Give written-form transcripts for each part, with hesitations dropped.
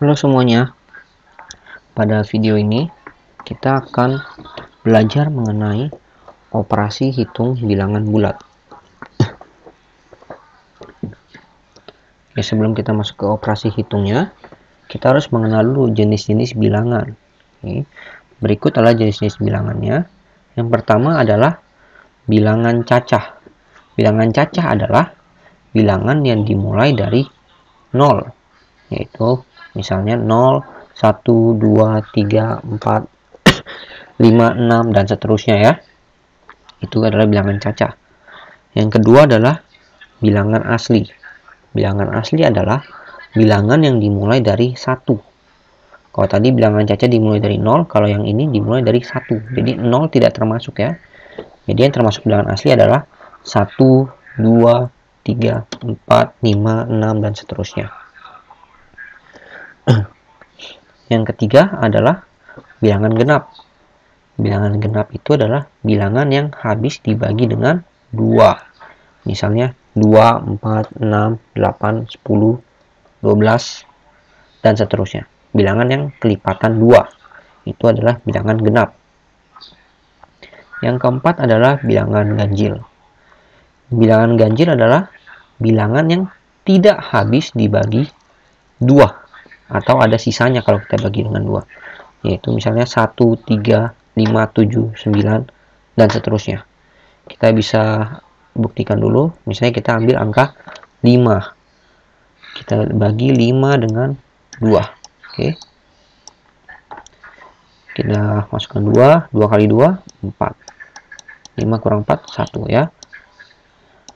Halo semuanya, pada video ini kita akan belajar mengenai operasi hitung bilangan bulat. Ya, sebelum kita masuk ke operasi hitungnya, kita harus mengenal dulu jenis-jenis bilangan. Oke. Berikut adalah jenis-jenis bilangannya. Yang pertama adalah bilangan cacah. Bilangan cacah adalah bilangan yang dimulai dari 0, yaitu misalnya 0, 1, 2, 3, 4, 5, 6, dan seterusnya ya. Itu adalah bilangan cacah. Yang kedua adalah bilangan asli. Bilangan asli adalah bilangan yang dimulai dari 1. Kalau tadi bilangan cacah dimulai dari 0, kalau yang ini dimulai dari 1. Jadi 0 tidak termasuk ya. Jadi yang termasuk bilangan asli adalah 1, 2, 3, 4, 5, 6, dan seterusnya. Yang ketiga adalah bilangan genap. Bilangan genap itu adalah bilangan yang habis dibagi dengan 2. Misalnya 2, 4, 6, 8, 10, 12, dan seterusnya. Bilangan yang kelipatan 2. Itu adalah bilangan genap. Yang keempat adalah bilangan ganjil. Bilangan ganjil adalah bilangan yang tidak habis dibagi 2. Atau ada sisanya kalau kita bagi dengan 2. Yaitu misalnya 1, 3, 5, 7, 9, dan seterusnya. Kita bisa buktikan dulu. Misalnya kita ambil angka 5. Kita bagi 5 dengan 2. Oke. Kita masukkan 2. 2 kali 2, 4. 5 kurang 4, 1 ya.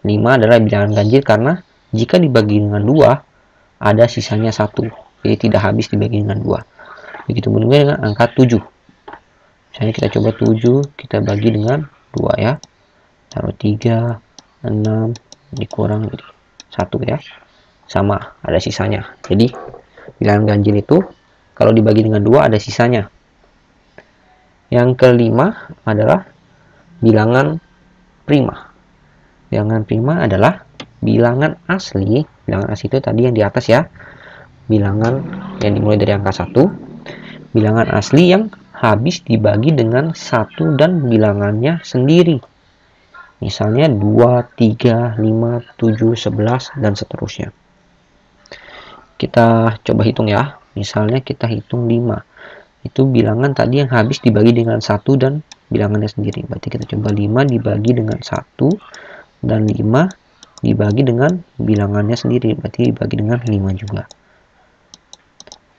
5 adalah bilangan ganjil karena jika dibagi dengan 2, ada sisanya 1. Jadi tidak habis dibagi dengan 2. Begitu juga dengan angka 7. Misalnya kita coba 7, kita bagi dengan 2 ya. Taruh 3, 6, dikurang jadi 1 ya. Sama, ada sisanya. Jadi bilangan ganjil itu kalau dibagi dengan 2 ada sisanya. Yang kelima adalah bilangan prima. Bilangan prima adalah bilangan asli. Bilangan asli itu tadi yang di atas ya. Bilangan yang dimulai dari angka 1. Bilangan asli yang habis dibagi dengan 1 dan bilangannya sendiri. Misalnya 2, 3, 5, 7, 11, dan seterusnya. Kita coba hitung ya. Misalnya kita hitung 5. Itu bilangan tadi yang habis dibagi dengan 1 dan bilangannya sendiri. Berarti kita coba 5 dibagi dengan 1 dan 5 dibagi dengan bilangannya sendiri. Berarti dibagi dengan 5 juga.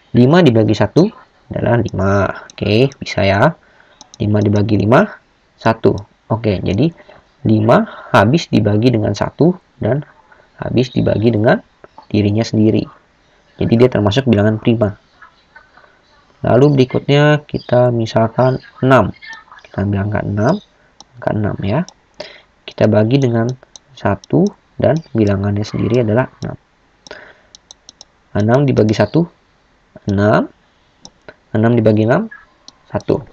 5 dibagi 1 adalah 5. Oke, bisa ya. 5 dibagi 5, 1. Oke, jadi 5 habis dibagi dengan 1 dan habis dibagi dengan dirinya sendiri. Jadi dia termasuk bilangan prima. Lalu berikutnya kita misalkan 6. Kita ambil angka 6. Angka 6 ya. Kita bagi dengan 1 dan bilangannya sendiri adalah 6. 6 dibagi 1, 6. 6 dibagi 6, 1.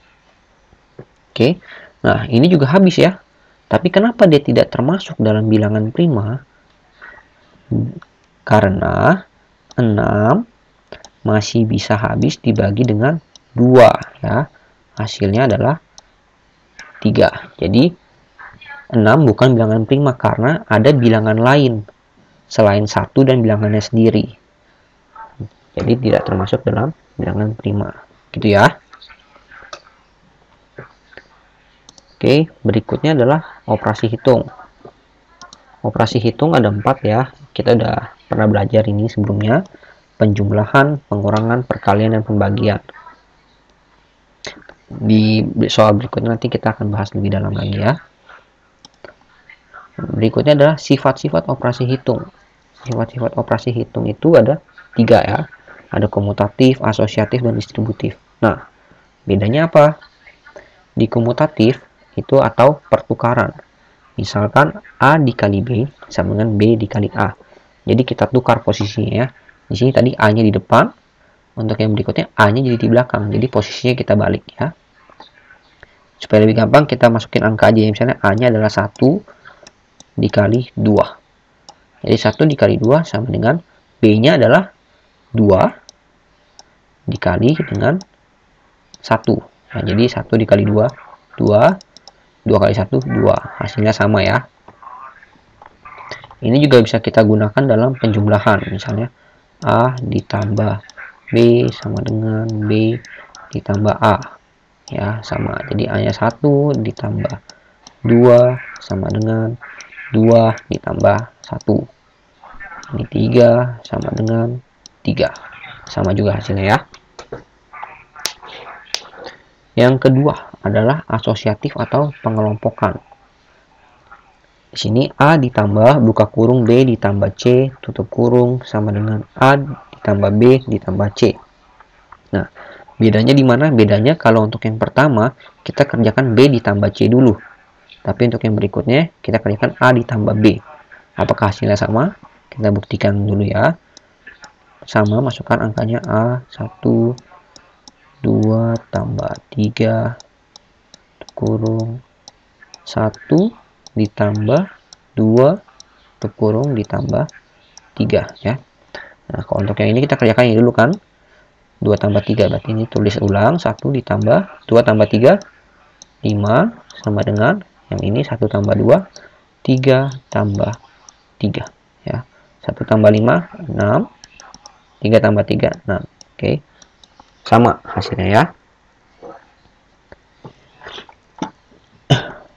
Oke. Nah, ini juga habis ya. Tapi kenapa dia tidak termasuk dalam bilangan prima? Karena 6 masih bisa habis dibagi dengan 2 ya. Hasilnya adalah 3. Jadi 6 bukan bilangan prima karena ada bilangan lain selain 1 dan bilangannya sendiri. Jadi tidak termasuk dalam bilangan prima. Gitu ya. Oke, berikutnya adalah operasi hitung. Operasi hitung ada 4 ya. Kita udah pernah belajar ini sebelumnya. Penjumlahan, pengurangan, perkalian, dan pembagian. Di soal berikutnya nanti kita akan bahas lebih dalam lagi ya. Berikutnya adalah sifat-sifat operasi hitung. Sifat-sifat operasi hitung itu ada 3 ya. Ada komutatif, asosiatif, dan distributif. Nah, bedanya apa? Di komutatif itu atau pertukaran. Misalkan A dikali B sama dengan B dikali A. Jadi kita tukar posisinya ya. Di sini tadi A-nya di depan, untuk yang berikutnya A-nya jadi di belakang. Jadi posisinya kita balik ya. Supaya lebih gampang kita masukin angka aja. Misalnya A-nya adalah 1 dikali 2. Jadi 1 dikali 2 sama dengan B-nya adalah 2 dikali dengan 1. Nah, jadi 1 dikali 2, 2. 2 kali 1, 2. Hasilnya sama ya. Ini juga bisa kita gunakan dalam penjumlahan. Misalnya A ditambah B sama dengan B ditambah A. Ya, sama. Jadi A-nya 1 ditambah 2 sama dengan 2 ditambah 1. Ini 3 sama dengan 3. Sama juga hasilnya ya. Yang kedua adalah asosiatif atau pengelompokan. Di sini A ditambah buka kurung B ditambah C tutup kurung sama dengan A ditambah B ditambah C. Nah, bedanya di mana? Bedanya kalau untuk yang pertama kita kerjakan B ditambah C dulu. Tapi untuk yang berikutnya kita kerjakan A ditambah B. Apakah hasilnya sama? Kita buktikan dulu ya. Sama, masukkan angkanya A 1, 2 tambah 3 kurung 1 ditambah 2 kurung ditambah 3 ya. Nah, kalau untuk yang ini kita kerjakan ini dulu kan. 2 tambah 3 berarti ini tulis ulang 1 ditambah 2 tambah 3 5 sama dengan yang ini 1 tambah 2 3 tambah 3 ya. 1 tambah 5 6 3 tambah 3 6. Oke. Sama hasilnya ya.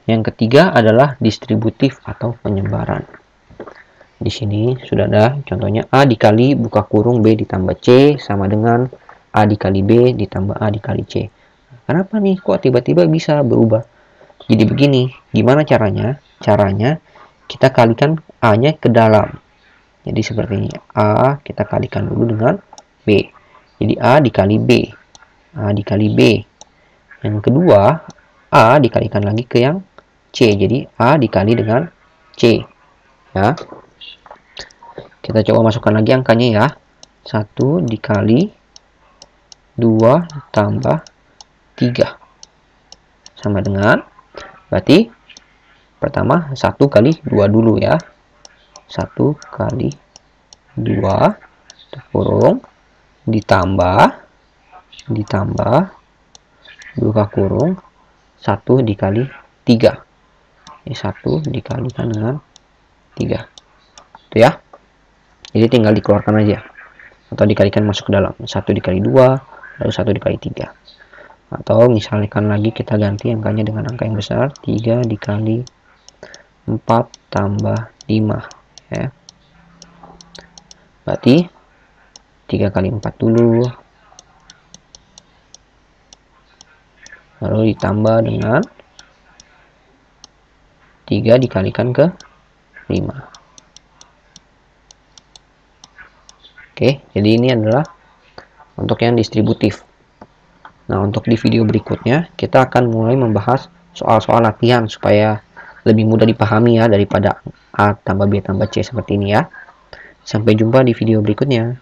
Yang ketiga adalah distributif atau penyebaran. Di sini sudah ada contohnya A dikali buka kurung B ditambah C sama dengan A dikali B ditambah A dikali C. Kenapa nih kok tiba-tiba bisa berubah? Jadi begini, gimana caranya? Caranya kita kalikan A-nya ke dalam. Jadi seperti ini, A kita kalikan dulu dengan B. Jadi A dikali B. A dikali B. Yang kedua, A dikalikan lagi ke yang C. Jadi A dikali dengan C. Ya. Kita coba masukkan lagi angkanya ya. 1 dikali 2 tambah 3. Sama dengan, berarti pertama 1 kali 2 dulu ya. 1 kali 2 kurung ditambah buka kurung 1 dikali 3. Ini 1 dikalikan dengan 3. Itu ya. Jadi tinggal dikeluarkan aja. Atau dikalikan masuk ke dalam. 1 dikali 2, lalu 1 dikali 3. Atau misalkan lagi kita ganti angkanya dengan angka yang besar. 3 dikali 4 tambah 5. Ya. Berarti 3 kali 4 dulu. Lalu ditambah dengan 3 dikalikan ke 5. Oke, jadi ini adalah untuk yang distributif. Nah, untuk di video berikutnya, kita akan mulai membahas soal-soal latihan supaya lebih mudah dipahami ya daripada A tambah B tambah C seperti ini ya. Sampai jumpa di video berikutnya.